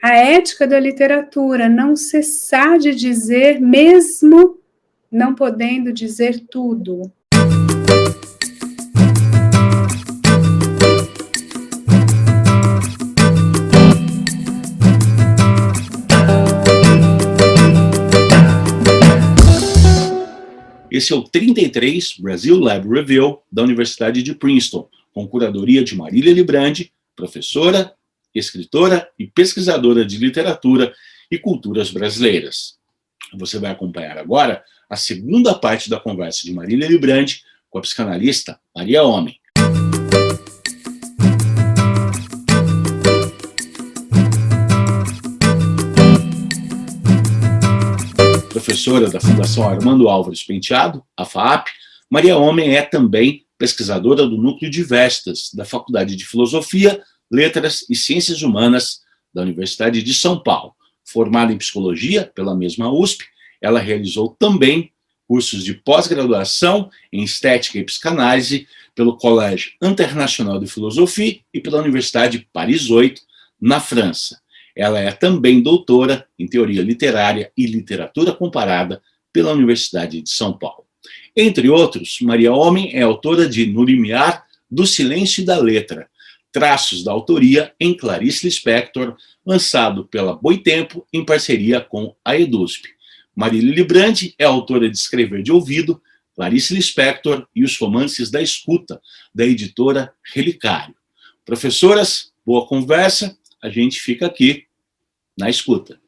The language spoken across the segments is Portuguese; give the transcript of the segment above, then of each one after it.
A ética da literatura, não cessar de dizer, mesmo não podendo dizer tudo. Esse é o 33 Brasil Lab Review da Universidade de Princeton, com curadoria de Marília Librandi, professora, escritora e pesquisadora de literatura e culturas brasileiras. Você vai acompanhar agora a segunda parte da conversa de Marília Librandi com a psicanalista Maria Homem. Professora da Fundação Armando Álvares Penteado, a FAAP, Maria Homem é também pesquisadora do Núcleo de Vestas, da Faculdade de Filosofia, Letras e Ciências Humanas da Universidade de São Paulo. Formada em Psicologia pela mesma USP, ela realizou também cursos de pós-graduação em Estética e Psicanálise pelo Collège International de Philosophie e pela Universidade Paris 8, na França. Ela é também doutora em Teoria Literária e Literatura Comparada pela Universidade de São Paulo. Entre outros, Maria Homem é autora de No Limiar do Silêncio e da Letra, traços da autoria em Clarice Lispector, lançado pela Boitempo em parceria com a EDUSP. Marília Librandi é autora de Escrever de Ouvido, Clarice Lispector e Os Romances da Escuta, da editora Relicário. Professoras, boa conversa, a gente fica aqui na escuta.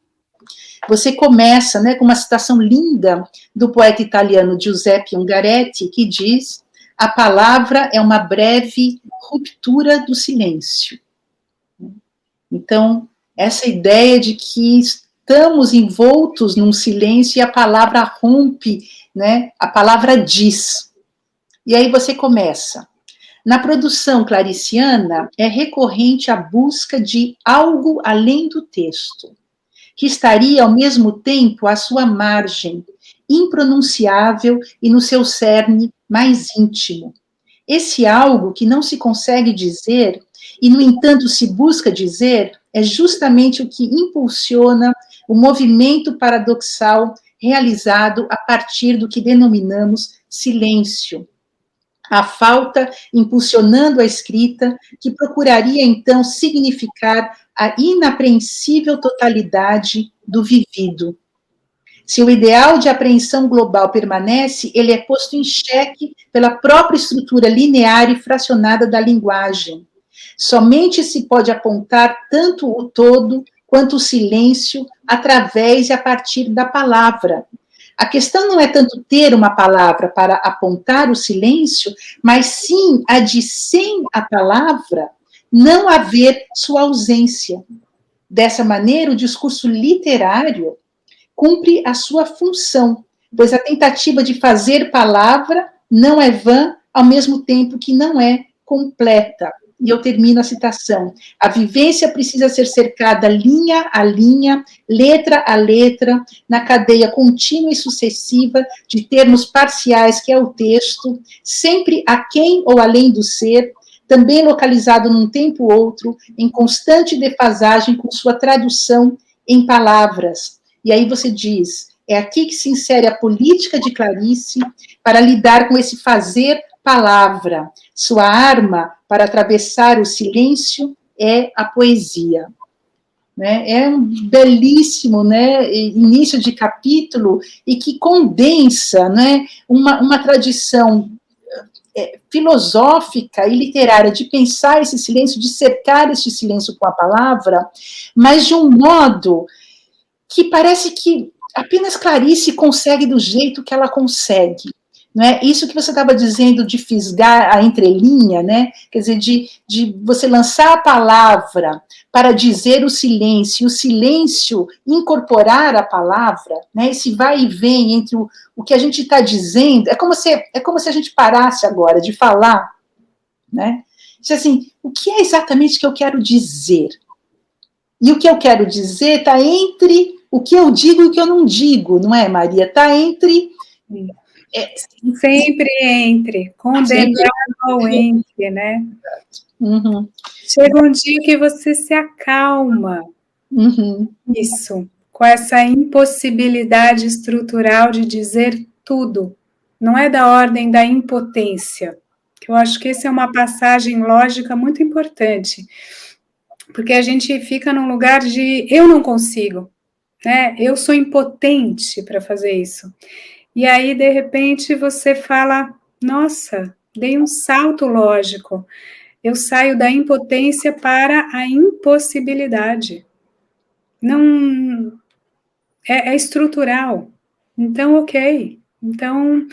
Você começa, né, com uma citação linda do poeta italiano Giuseppe Ungaretti, que diz: a palavra é uma breve ruptura do silêncio. Então, essa ideia de que estamos envoltos num silêncio e a palavra rompe, né, a palavra diz. E aí você começa. Na produção clariciana, é recorrente a busca de algo além do texto, que estaria ao mesmo tempo à sua margem, impronunciável e no seu cerne mais íntimo. Esse algo que não se consegue dizer e, no entanto, se busca dizer, é justamente o que impulsiona o movimento paradoxal realizado a partir do que denominamos silêncio. A falta impulsionando a escrita, que procuraria então significar a inapreensível totalidade do vivido. Se o ideal de apreensão global permanece, ele é posto em xeque pela própria estrutura linear e fracionada da linguagem. Somente se pode apontar tanto o todo quanto o silêncio através e a partir da palavra. A questão não é tanto ter uma palavra para apontar o silêncio, mas sim a de, sem a palavra, não haver sua ausência. Dessa maneira, o discurso literário cumpre a sua função, pois a tentativa de fazer palavra não é vã, ao mesmo tempo que não é completa. E eu termino a citação. A vivência precisa ser cercada linha a linha, letra a letra, na cadeia contínua e sucessiva de termos parciais que é o texto, sempre aquém ou além do ser, também localizado num tempo ou outro, em constante defasagem com sua tradução em palavras. E aí você diz, é aqui que se insere a política de Clarice para lidar com esse fazer palavra. Sua arma para atravessar o silêncio é a poesia. Né? É um belíssimo, né, início de capítulo e que condensa, né, uma tradição filosófica e literária de pensar esse silêncio, de cercar esse silêncio com a palavra, mas de um modo que parece que apenas Clarice consegue do jeito que ela consegue. Não é? Isso que você estava dizendo de fisgar a entrelinha, né? Quer dizer, de você lançar a palavra para dizer o silêncio incorporar a palavra, né? Esse vai e vem entre o que a gente está dizendo, é como se a gente parasse agora de falar, né? Diz assim, o que é exatamente que eu quero dizer? E o que eu quero dizer está entre o que eu digo e o que eu não digo, não é, Maria? Está entre... Sempre entre, condenável entre, né? Uhum. Chega um dia que você se acalma, Uhum. Isso, com essa impossibilidade estrutural de dizer tudo. Não é da ordem da impotência, que eu acho que essa é uma passagem lógica muito importante, porque a gente fica num lugar de eu não consigo, né? Eu sou impotente para fazer isso. E aí, de repente, você fala, nossa, dei um salto lógico. Eu saio da impotência para a impossibilidade. Não é estrutural. Então, ok. Então,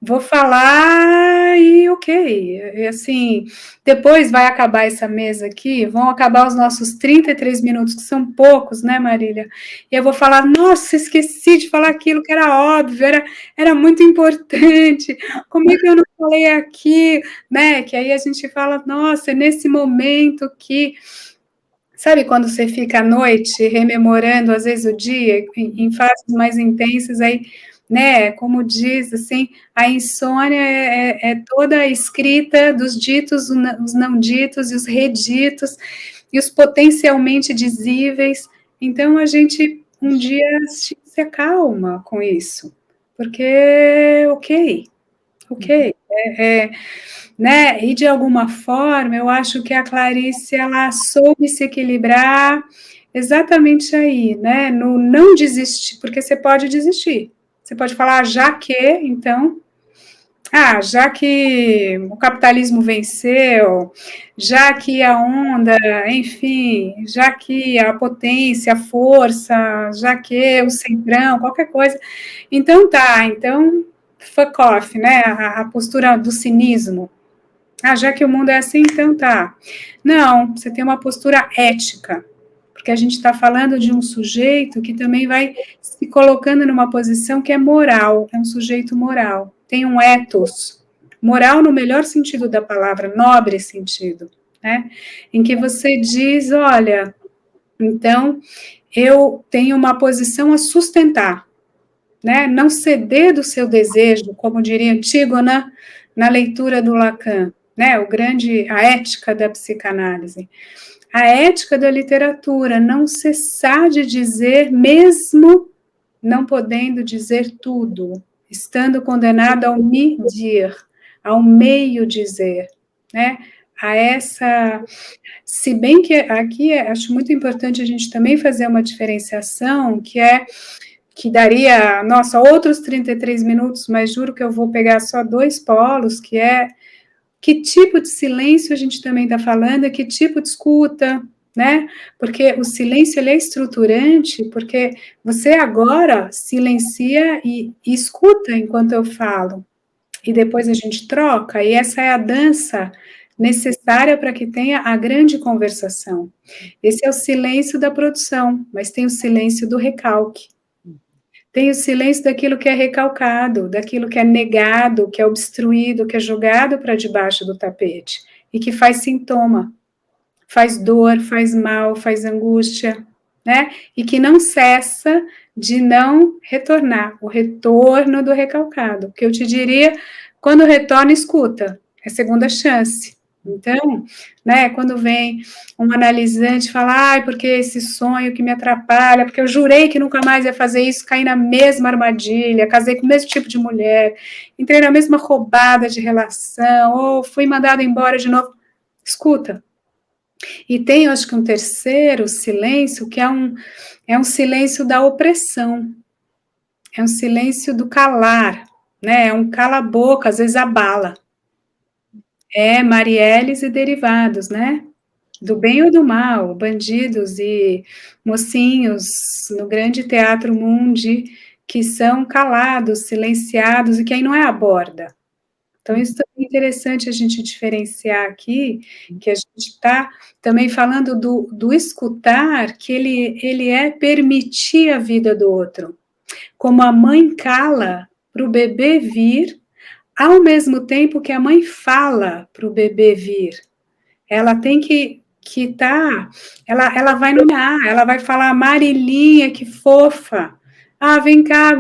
vou falar e ok. E assim, depois vai acabar essa mesa aqui, vão acabar os nossos 33 minutos, que são poucos, né, Marília? E eu vou falar, nossa, esqueci de falar aquilo que era óbvio, era muito importante. Como é que eu não falei aqui, né? Que aí a gente fala, nossa, nesse momento que sabe quando você fica à noite rememorando, às vezes, o dia, em fases mais intensas, aí, né, como diz, assim, a insônia é toda a escrita dos ditos, os não ditos e os reditos, e os potencialmente dizíveis. Então, a gente, um dia, se acalma com isso, porque, ok, né? E de alguma forma, eu acho que a Clarice ela soube se equilibrar exatamente aí, né? No não desistir, porque você pode desistir. Você pode falar, já que, então, já que o capitalismo venceu, já que a onda, enfim, já que a potência, a força, já que o centrão, qualquer coisa. Então tá, então fuck off, né? A postura do cinismo. Já que o mundo é assim, então tá. Não, você tem uma postura ética, porque a gente está falando de um sujeito que também vai se colocando numa posição que é moral, é um sujeito moral, tem um ethos, moral no melhor sentido da palavra, nobre sentido, né? Em que você diz, olha, então eu tenho uma posição a sustentar, né? Não ceder do seu desejo, como diria Antígona na leitura do Lacan, né? A ética da psicanálise. A ética da literatura, não cessar de dizer, mesmo não podendo dizer tudo, estando condenado ao medir, ao meio dizer, né? A essa, se bem que aqui acho muito importante a gente também fazer uma diferenciação, que daria, nossa, outros 33 minutos, mas juro que eu vou pegar só 2 polos, que é que tipo de silêncio a gente também está falando, que tipo de escuta, né? Porque o silêncio ele é estruturante, porque você agora silencia e escuta enquanto eu falo, e depois a gente troca, e essa é a dança necessária para que tenha a grande conversação. Esse é o silêncio da produção, mas tem o silêncio do recalque. Tem o silêncio daquilo que é recalcado, daquilo que é negado, que é obstruído, que é jogado para debaixo do tapete e que faz sintoma, faz dor, faz mal, faz angústia, né? E que não cessa de não retornar, o retorno do recalcado. Que eu te diria, quando retorna, escuta, é segunda chance. Então, né, quando vem um analisante e fala, porque esse sonho que me atrapalha, porque eu jurei que nunca mais ia fazer isso, caí na mesma armadilha, casei com o mesmo tipo de mulher, entrei na mesma roubada de relação, ou fui mandado embora de novo. Escuta. E tem, eu acho que um terceiro silêncio, que é um silêncio da opressão, é um silêncio do calar, né, é um cala-boca, às vezes abala. É Marielles e derivados, né? Do bem ou do mal, bandidos e mocinhos no grande teatro mundi que são calados, silenciados e que aí não é a borda. Então, isso é interessante a gente diferenciar aqui, que a gente está também falando do escutar, que ele é permitir a vida do outro. Como a mãe cala para o bebê vir, ao mesmo tempo que a mãe fala para o bebê vir. Ela tem que tá, ela vai nomear, ela vai falar, Marilinha, que fofa, vem cá,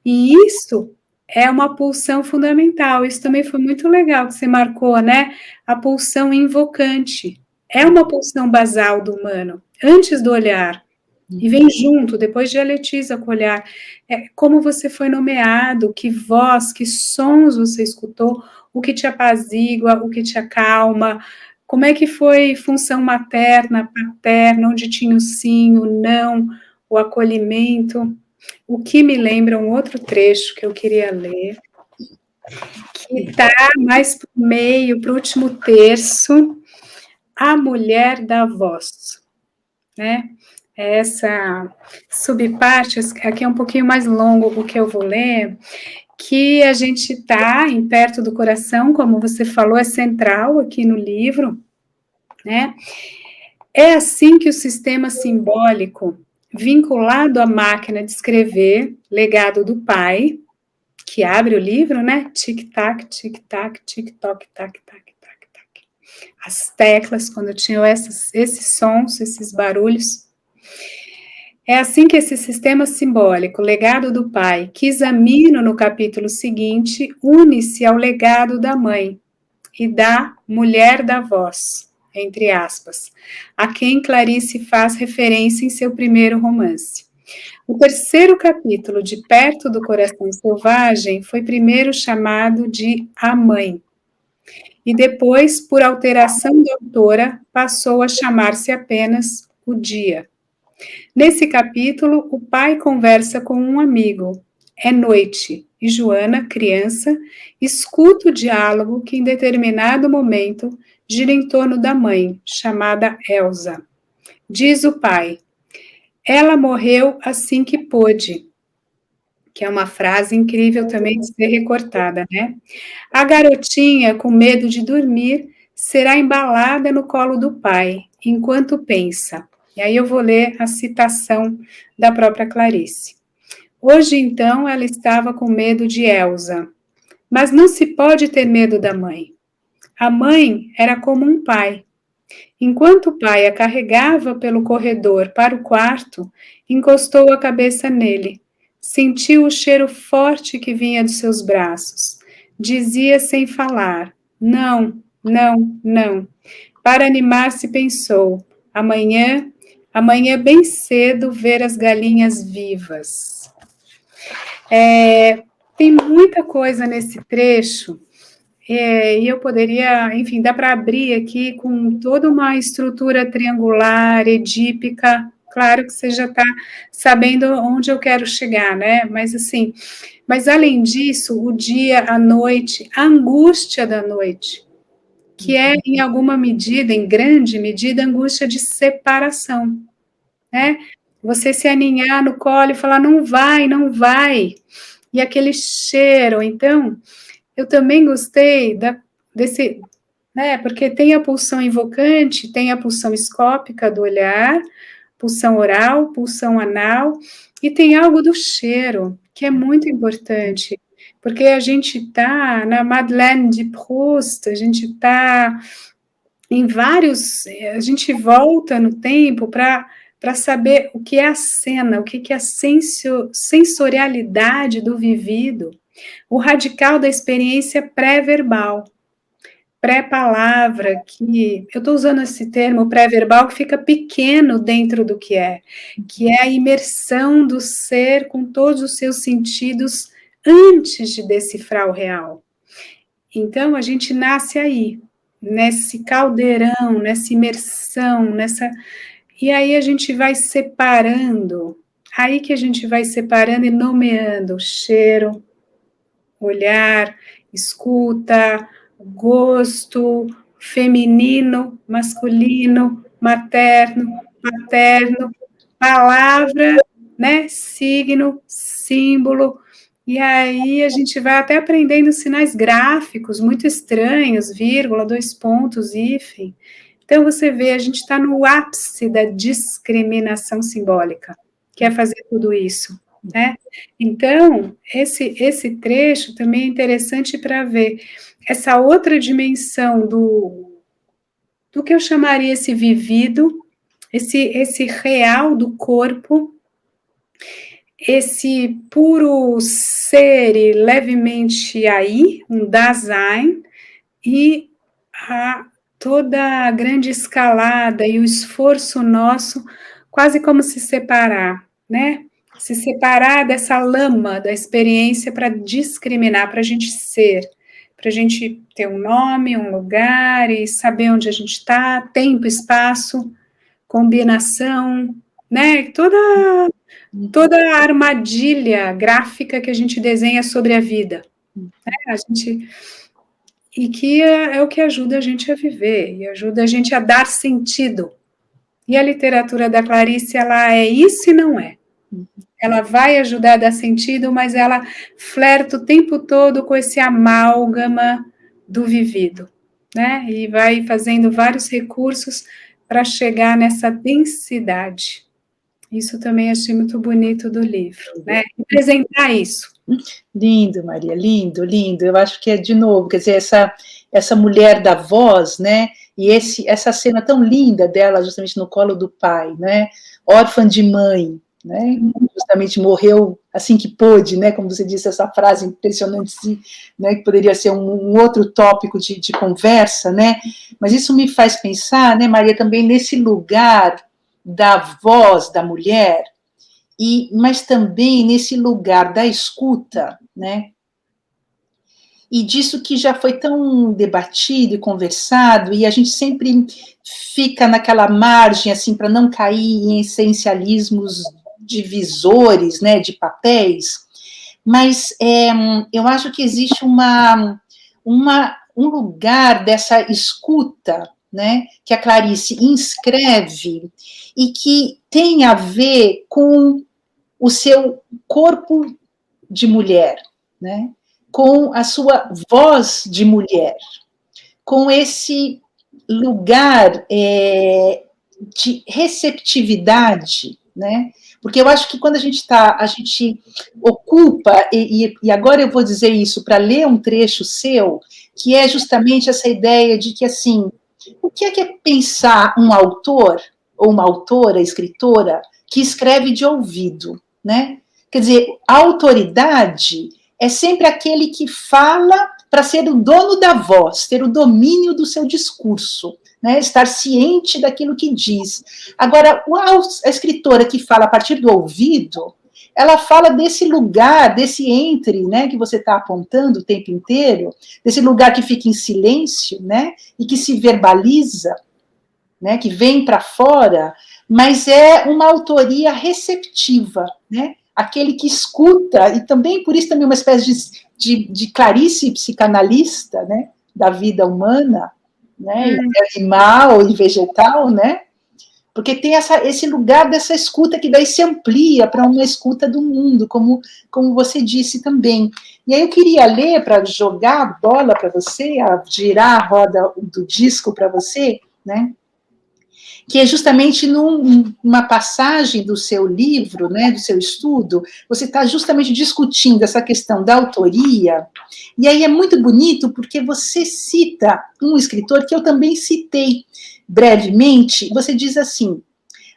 e isso é uma pulsão fundamental, isso também foi muito legal que você marcou, né, a pulsão invocante, é uma pulsão basal do humano, antes do olhar. E vem junto, depois dialetiza com o olhar. É como você foi nomeado, que voz, que sons você escutou, o que te apazigua, o que te acalma, como é que foi função materna, paterna, onde tinha o sim, o não, o acolhimento. O que me lembra um outro trecho que eu queria ler, que está mais para o meio, para o último terço, a mulher da voz, né? Essa subparte, aqui é um pouquinho mais longo o que eu vou ler, que a gente está em perto do coração, como você falou, é central aqui no livro, né? É assim que o sistema simbólico, vinculado à máquina de escrever, legado do pai, que abre o livro, né? Tic-tac, tic-tac, tic-toc, tac-tac, tac-tac. As teclas, quando tinham esses sons, esses barulhos. É assim que esse sistema simbólico, legado do pai, que examino no capítulo seguinte, une-se ao legado da mãe e da mulher da voz, entre aspas, a quem Clarice faz referência em seu primeiro romance. O terceiro capítulo, de Perto do Coração Selvagem, foi primeiro chamado de A Mãe, e depois, por alteração da autora, passou a chamar-se apenas O Dia. Nesse capítulo, o pai conversa com um amigo. É noite, e Joana, criança, escuta o diálogo que, em determinado momento, gira em torno da mãe, chamada Elsa. Diz o pai: ela morreu assim que pôde, que é uma frase incrível também de ser recortada, né? A garotinha, com medo de dormir, será embalada no colo do pai, enquanto pensa. E aí eu vou ler a citação da própria Clarice. Hoje, então, ela estava com medo de Elsa, mas não se pode ter medo da mãe. A mãe era como um pai. Enquanto o pai a carregava pelo corredor para o quarto, encostou a cabeça nele. Sentiu o cheiro forte que vinha dos seus braços. Dizia sem falar: não, não, não. Para animar-se, pensou: amanhã, amanhã bem cedo, ver as galinhas vivas. Tem muita coisa nesse trecho. E eu poderia, enfim, dá para abrir aqui com toda uma estrutura triangular, edípica. Claro que você já está sabendo onde eu quero chegar, né? Mas assim, mas além disso, o dia, a noite, a angústia da noite, que é em alguma medida, em grande medida, a angústia de separação, né? Você se aninhar no colo e falar, não vai, não vai. E aquele cheiro, então, eu também gostei desse, né, porque tem a pulsão invocante, tem a pulsão escópica do olhar, pulsão oral, pulsão anal, e tem algo do cheiro, que é muito importante, porque a gente está na Madeleine de Proust, a gente está em vários, a gente volta no tempo para saber o que é a cena, o que é a sensorialidade do vivido, o radical da experiência pré-verbal, pré-palavra, que eu estou usando esse termo pré-verbal que fica pequeno dentro do que é a imersão do ser com todos os seus sentidos antes de decifrar o real. Então, a gente nasce aí, nesse caldeirão, nessa imersão, e aí a gente vai separando, aí que a gente vai separando e nomeando cheiro, olhar, escuta, gosto, feminino, masculino, materno, paterno, palavra, né, signo, símbolo, e aí a gente vai até aprendendo sinais gráficos muito estranhos, vírgula, 2 pontos, hífen. Então você vê, a gente está no ápice da discriminação simbólica, que é fazer tudo isso, né? Então, esse trecho também é interessante para ver essa outra dimensão do que eu chamaria esse vivido, esse real do corpo, esse puro ser e levemente aí, um Dasein, e toda a grande escalada e o esforço nosso, quase como se separar, né? Se separar dessa lama da experiência para discriminar, para a gente ser, para a gente ter um nome, um lugar e saber onde a gente está, tempo, espaço, combinação, né? Toda a armadilha gráfica que a gente desenha sobre a vida, né? E que é o que ajuda a gente a viver, e ajuda a gente a dar sentido. E a literatura da Clarice, ela é isso e não é. Ela vai ajudar a dar sentido, mas ela flerta o tempo todo com esse amálgama do vivido, né? E vai fazendo vários recursos para chegar nessa densidade. Isso também achei muito bonito do livro, né? Representar isso. Lindo, Maria, lindo, lindo. Eu acho que é, de novo, quer dizer, essa mulher da voz, né? E essa cena tão linda dela, justamente no colo do pai, né? Órfã de mãe, né? Justamente morreu assim que pôde, né? Como você disse, essa frase impressionante, né? Que poderia ser um outro tópico de conversa, né? Mas isso me faz pensar, né, Maria, também nesse lugar da voz da mulher, mas também nesse lugar da escuta, né? E disso que já foi tão debatido e conversado, e a gente sempre fica naquela margem, assim, para não cair em essencialismos divisores, né, de papéis, mas eu acho que existe um lugar dessa escuta, né, que a Clarice inscreve e que tem a ver com o seu corpo de mulher, né, com a sua voz de mulher, com esse lugar de receptividade, né? Porque eu acho que quando a gente ocupa, e agora eu vou dizer isso para ler um trecho seu, que é justamente essa ideia de que, assim, o que é pensar um autor, ou uma autora, escritora, que escreve de ouvido, né? Quer dizer, a autoridade é sempre aquele que fala para ser o dono da voz, ter o domínio do seu discurso, né? Estar ciente daquilo que diz. Agora, a escritora que fala a partir do ouvido, ela fala desse lugar, desse entre, né, que você está apontando o tempo inteiro, desse lugar que fica em silêncio, né, e que se verbaliza, né, que vem para fora, mas é uma autoria receptiva, né? Aquele que escuta, e também, por isso, também uma espécie de Clarice psicanalista, né, da vida humana, né, animal e vegetal, né, porque tem esse lugar dessa escuta que daí se amplia para uma escuta do mundo, como você disse também. E aí eu queria ler, para jogar a bola para você, girar a roda do disco para você, né, que é justamente numa passagem do seu livro, né, do seu estudo, você está justamente discutindo essa questão da autoria, e aí é muito bonito porque você cita um escritor que eu também citei brevemente, você diz assim: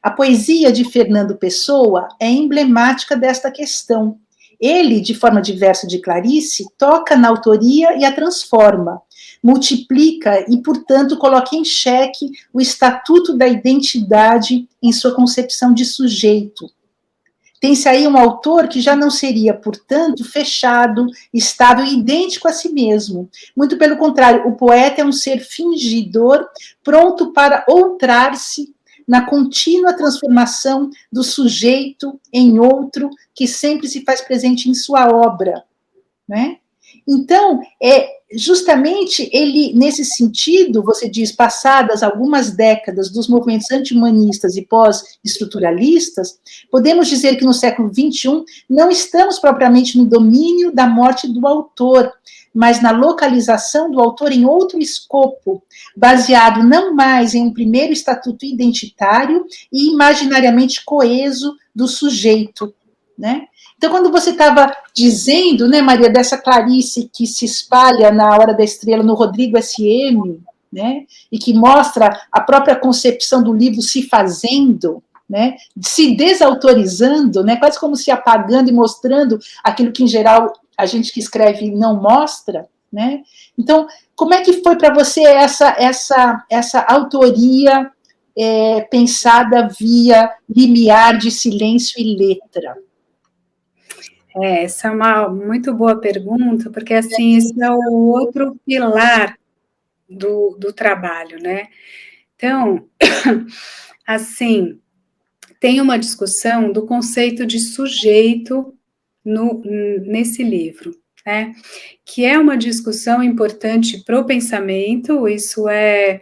a poesia de Fernando Pessoa é emblemática desta questão. Ele, de forma diversa de Clarice, toca na autoria e a transforma, multiplica e, portanto, coloca em xeque o estatuto da identidade em sua concepção de sujeito. Tem-se aí um autor que já não seria, portanto, fechado, estável e idêntico a si mesmo. Muito pelo contrário, o poeta é um ser fingidor, pronto para outrar-se na contínua transformação do sujeito em outro, que sempre se faz presente em sua obra, né? Então, justamente ele, nesse sentido, você diz, passadas algumas décadas dos movimentos anti-humanistas e pós-estruturalistas, podemos dizer que no século XXI não estamos propriamente no domínio da morte do autor, mas na localização do autor em outro escopo, baseado não mais em um primeiro estatuto identitário e imaginariamente coeso do sujeito, né? Então, quando você estava dizendo, né, Maria, dessa Clarice que se espalha na Hora da Estrela, no Rodrigo SM, né, e que mostra a própria concepção do livro se fazendo, né, se desautorizando, né, quase como se apagando e mostrando aquilo que, em geral, a gente que escreve não mostra, né? Então, como é que foi para você essa autoria pensada via limiar de silêncio e letra? Essa é uma muito boa pergunta, porque, assim, esse é o outro pilar do trabalho, né? Então, assim, tem uma discussão do conceito de sujeito nesse livro, né? Que é uma discussão importante para o pensamento, isso é,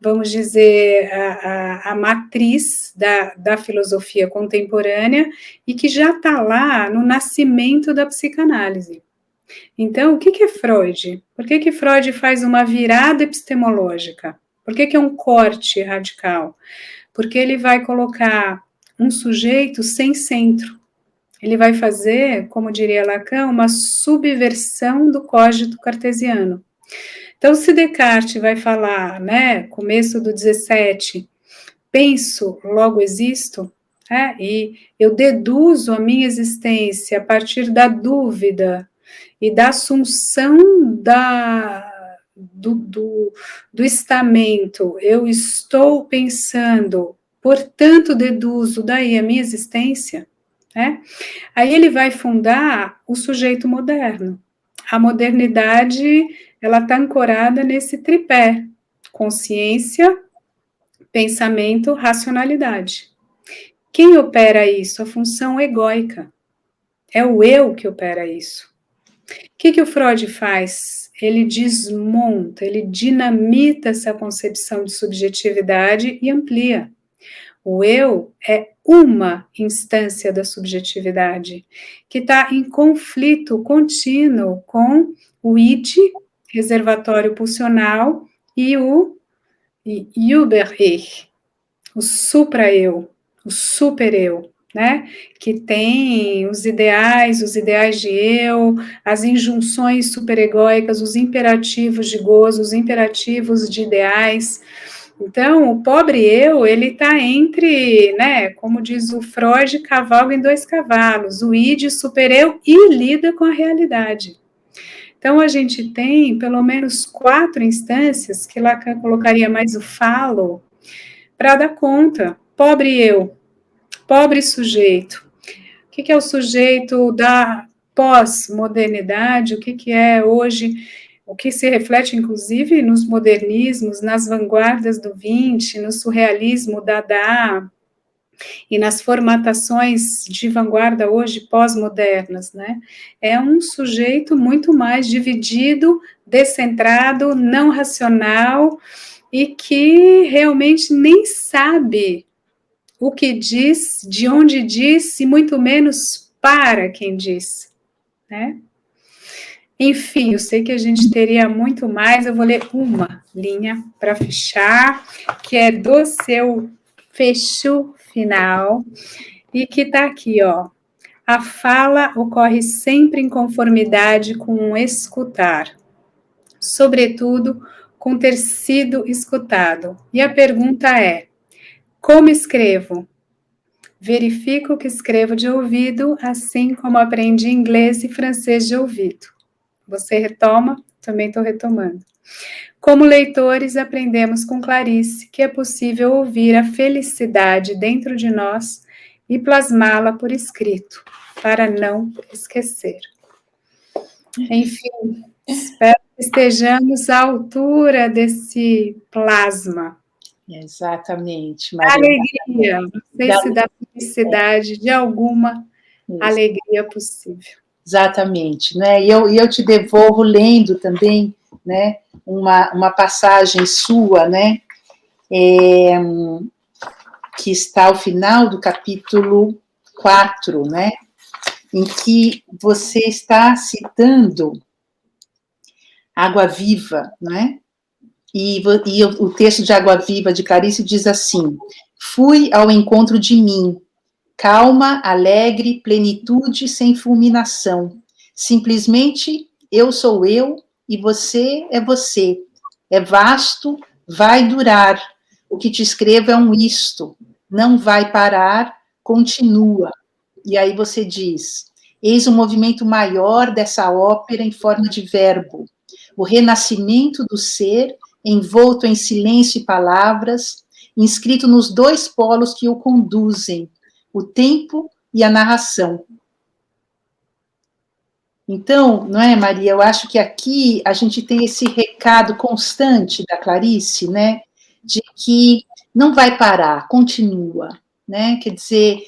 vamos dizer, a matriz da filosofia contemporânea, e que já está lá no nascimento da psicanálise. Então, o que é Freud? Por que Freud faz uma virada epistemológica? Por que é um corte radical? Porque ele vai colocar um sujeito sem centro. Ele vai fazer, como diria Lacan, uma subversão do cogito cartesiano. Então, se Descartes vai falar, né, começo do 17, penso, logo existo, e eu deduzo a minha existência a partir da dúvida e da assunção do estamento, eu estou pensando, portanto, deduzo daí a minha existência, né? Aí ele vai fundar o sujeito moderno. A modernidade, ela está ancorada nesse tripé: consciência, pensamento, racionalidade. Quem opera isso? A função egóica. É o eu que opera isso. O que o Freud faz? Ele desmonta, ele dinamita essa concepção de subjetividade e amplia. O eu é uma instância da subjetividade, que está em conflito contínuo com o id, reservatório pulsional, e o Über-Ich, o supra-eu, o super-eu, né? Que tem os ideais de eu, as injunções superegóicas, os imperativos de gozo, os imperativos de ideais. Então, o pobre eu, ele está entre, né, como diz o Freud, cavalga em dois cavalos, o id, super-eu, e lida com a realidade. Então, a gente tem pelo menos 4 instâncias, que Lacan colocaria mais o falo, para dar conta. Pobre eu, pobre sujeito. O que é o sujeito da pós-modernidade? O que é hoje, o que se reflete, inclusive, nos modernismos, nas vanguardas do 20, no surrealismo Dada, e nas formatações de vanguarda hoje pós-modernas, né? É um sujeito muito mais dividido, descentrado, não racional, e que realmente nem sabe o que diz, de onde diz, e muito menos para quem diz, né? Enfim, eu sei que a gente teria muito mais, eu vou ler uma linha para fechar, que é do seu fecho final, e que está aqui, ó. A fala ocorre sempre em conformidade com o escutar, sobretudo com ter sido escutado. E a pergunta é: como escrevo? Verifico que escrevo de ouvido, assim como aprendi inglês e francês de ouvido. Você retoma? Também estou retomando. Como leitores, aprendemos com Clarice que é possível ouvir a felicidade dentro de nós e plasmá-la por escrito, para não esquecer. Enfim, espero que estejamos à altura desse plasma. Exatamente, Maria. Alegria, não sei se dá felicidade, de alguma alegria possível. Exatamente, né? E eu te devolvo lendo também, né? Uma passagem sua, né? Que está ao final do capítulo 4, né? Em que você está citando Água Viva, né? E o texto de Água Viva de Clarice diz assim: fui ao encontro de mim, calma, alegre, plenitude sem fulminação. Simplesmente eu sou eu e você é você. É vasto, vai durar. O que te escrevo é um isto. Não vai parar, continua. E aí você diz: eis o movimento maior dessa ópera em forma de verbo. o renascimento do ser, envolto em silêncio e palavras, inscrito nos dois polos que o conduzem, o tempo e a narração. Então, não é, Maria? Eu acho que aqui a gente tem esse recado constante da Clarice, né? De que não vai parar, continua, né? Quer dizer,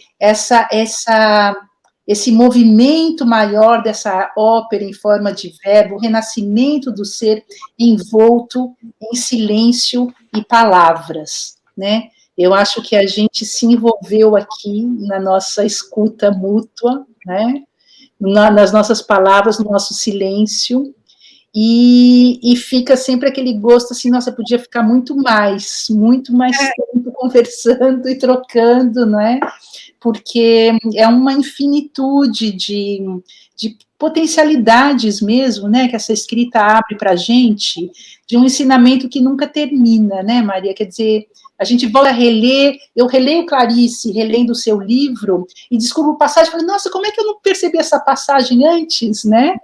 esse movimento maior dessa ópera em forma de verbo, o renascimento do ser envolto em silêncio e palavras, né? Eu acho que a gente se envolveu aqui na nossa escuta mútua, né? Nas nossas palavras, no nosso silêncio, e fica sempre aquele gosto assim, nossa, podia ficar muito mais tempo conversando e trocando, não é? Porque é uma infinitude de potencialidades mesmo, né, que essa escrita abre para a gente, de um ensinamento que nunca termina, né, Maria? Quer dizer, a gente volta a reler, eu releio Clarice, relendo o seu livro, e descubro passagem, falo, nossa, como é que eu não percebi essa passagem antes, né?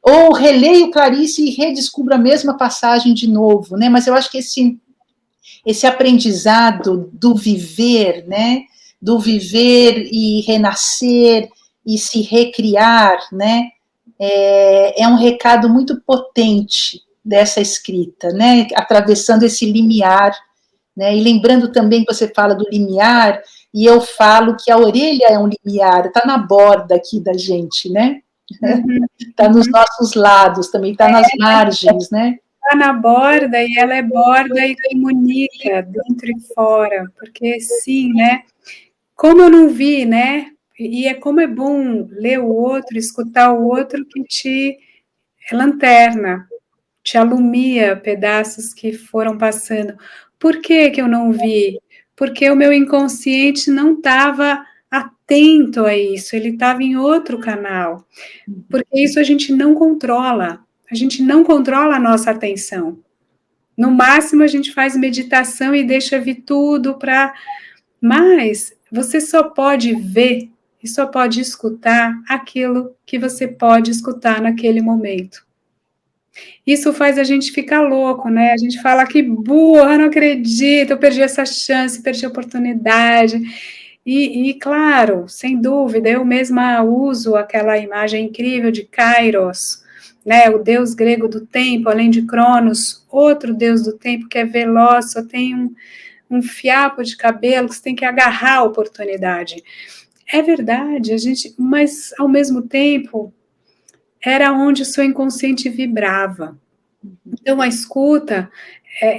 Ou releio Clarice e redescubro a mesma passagem de novo, né? Mas eu acho que esse aprendizado do viver, né? Do viver e renascer e se recriar, né? É um recado muito potente dessa escrita, né? Atravessando esse limiar, né? E lembrando também que você fala do limiar, e eu falo que a orelha é um limiar, está na borda aqui da gente, né? Está nos nossos lados também, está nas margens, né? Está na borda e ela é borda e comunica dentro e fora, porque sim, né? Como eu não vi, né? E como é bom ler o outro, escutar o outro que te lanterna, te alumia pedaços que foram passando. Por que eu não vi? Porque o meu inconsciente não estava atento a isso, ele estava em outro canal. Porque isso a gente não controla. A gente não controla a nossa atenção. No máximo, a gente faz meditação e deixa vir tudo para... Mas você só pode ver e só pode escutar aquilo que você pode escutar naquele momento. Isso faz a gente ficar louco, né? A gente fala que burra, não acredito, eu perdi essa chance, perdi a oportunidade. E claro, sem dúvida, eu mesma uso aquela imagem incrível de Kairos, né, o deus grego do tempo, além de Cronos, outro deus do tempo que é veloz, só tem um fiapo de cabelo, que você tem que agarrar a oportunidade. É verdade, mas ao mesmo tempo, era onde o seu inconsciente vibrava. Então, a escuta,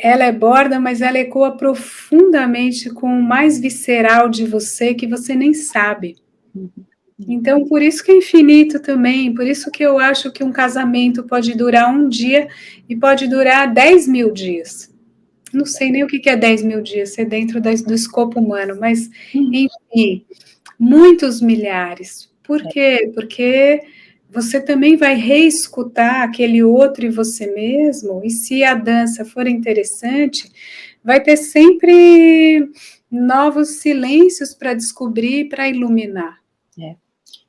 ela é borda, mas ela ecoa profundamente com o mais visceral de você, que você nem sabe. Então, por isso que é infinito também, por isso que eu acho que um casamento pode durar um dia e pode durar 10 mil dias. Não sei nem o que é 10 mil dias, é dentro do escopo humano, mas, enfim, muitos milhares. Por quê? Porque você também vai reescutar aquele outro e você mesmo, e se a dança for interessante, vai ter sempre novos silêncios para descobrir, para iluminar.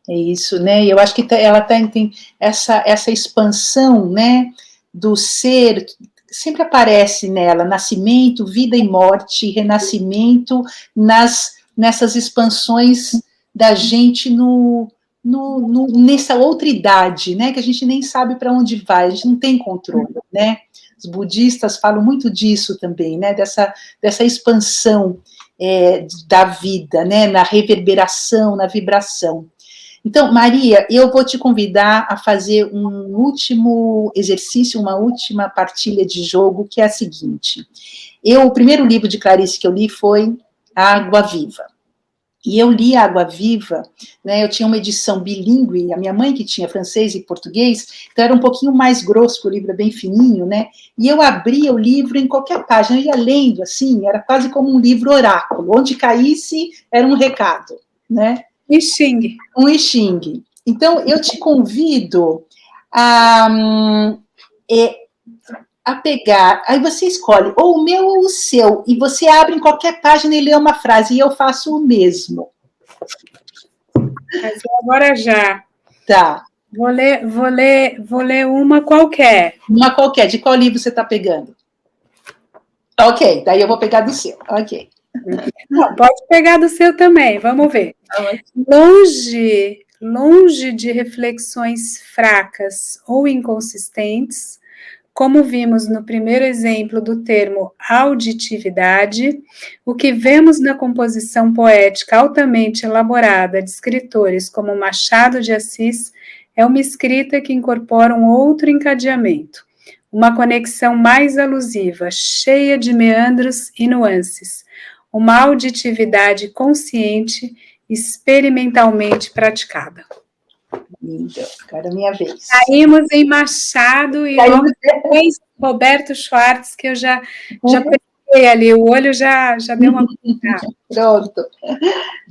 É isso, né? E eu acho que ela tem essa expansão, né, do ser, sempre aparece nela, nascimento, vida e morte, renascimento, nessas expansões da gente nessa outra idade, né, que a gente nem sabe para onde vai, a gente não tem controle, né? Os budistas falam muito disso também, né, dessa expansão da vida, né, na reverberação, na vibração. Então, Maria, eu vou te convidar a fazer um último exercício, uma última partilha de jogo, que é a seguinte. O primeiro livro de Clarice que eu li foi Água Viva. E eu li Água Viva, né, eu tinha uma edição bilíngue, a minha mãe que tinha francês e português, então era um pouquinho mais grosso, porque o livro é bem fininho, né, e eu abria o livro em qualquer página, eu ia lendo, assim, era quase como um livro oráculo, onde caísse era um recado, né. I Ching. Um I Ching. Então, eu te convido a pegar, aí você escolhe ou o meu ou o seu, e você abre em qualquer página e lê uma frase, e eu faço o mesmo. Mas agora já. Tá. Vou ler uma qualquer. Uma qualquer. De qual livro você está pegando? Ok, daí eu vou pegar do seu. Ok. Não, pode pegar do seu também, vamos ver. Longe de reflexões fracas ou inconsistentes, como vimos no primeiro exemplo do termo auditividade, o que vemos na composição poética altamente elaborada de escritores como Machado de Assis é uma escrita que incorpora um outro encadeamento, uma conexão mais alusiva, cheia de meandros e nuances, uma auditividade consciente, experimentalmente praticada. Linda, agora é minha vez. Caímos em Machado e logo depois Roberto Schwartz, que eu já peguei ali, o olho já deu uma... Pronto.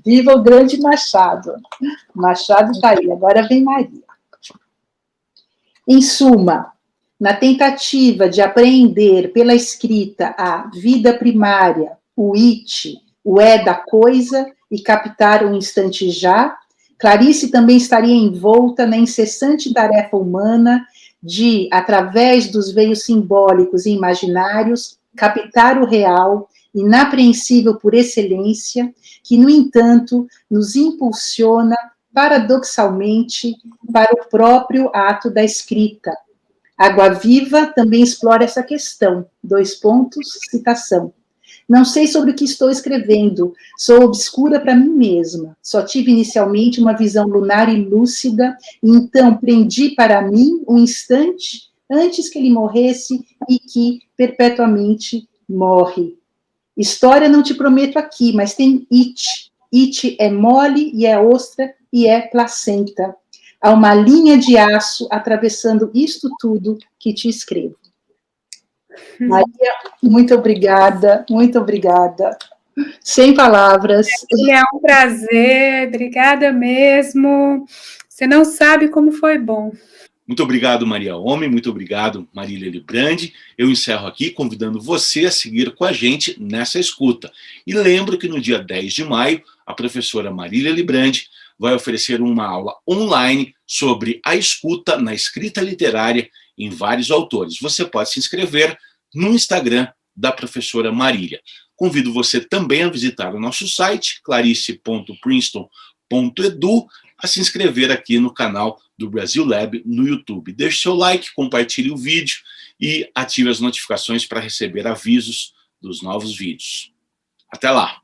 Viva o grande Machado. Machado está aí, agora vem Maria. Em suma, na tentativa de apreender pela escrita a vida primária, o it, o é da coisa e captar o instante já, Clarice também estaria envolta na incessante tarefa humana de, através dos veios simbólicos e imaginários, captar o real, inapreensível por excelência, que, no entanto, nos impulsiona paradoxalmente para o próprio ato da escrita. Água Viva também explora essa questão. : citação. Não sei sobre o que estou escrevendo, sou obscura para mim mesma. Só tive inicialmente uma visão lunar e lúcida, e então prendi para mim um instante antes que ele morresse e que perpetuamente morre. História não te prometo aqui, mas tem it. It é mole e é ostra e é placenta. Há uma linha de aço atravessando isto tudo que te escrevo. Maria, muito obrigada, muito obrigada. Sem palavras. É um prazer, obrigada mesmo. Você não sabe como foi bom. Muito obrigado, Maria Homem, muito obrigado, Marília Librandi. Eu encerro aqui convidando você a seguir com a gente nessa escuta. E lembro que no dia 10 de maio, a professora Marília Librandi vai oferecer uma aula online sobre a escuta na escrita literária em vários autores. Você pode se inscrever no Instagram da professora Marília. Convido você também a visitar o nosso site, clarice.princeton.edu, a se inscrever aqui no canal do Brasil Lab no YouTube. Deixe seu like, compartilhe o vídeo e ative as notificações para receber avisos dos novos vídeos. Até lá!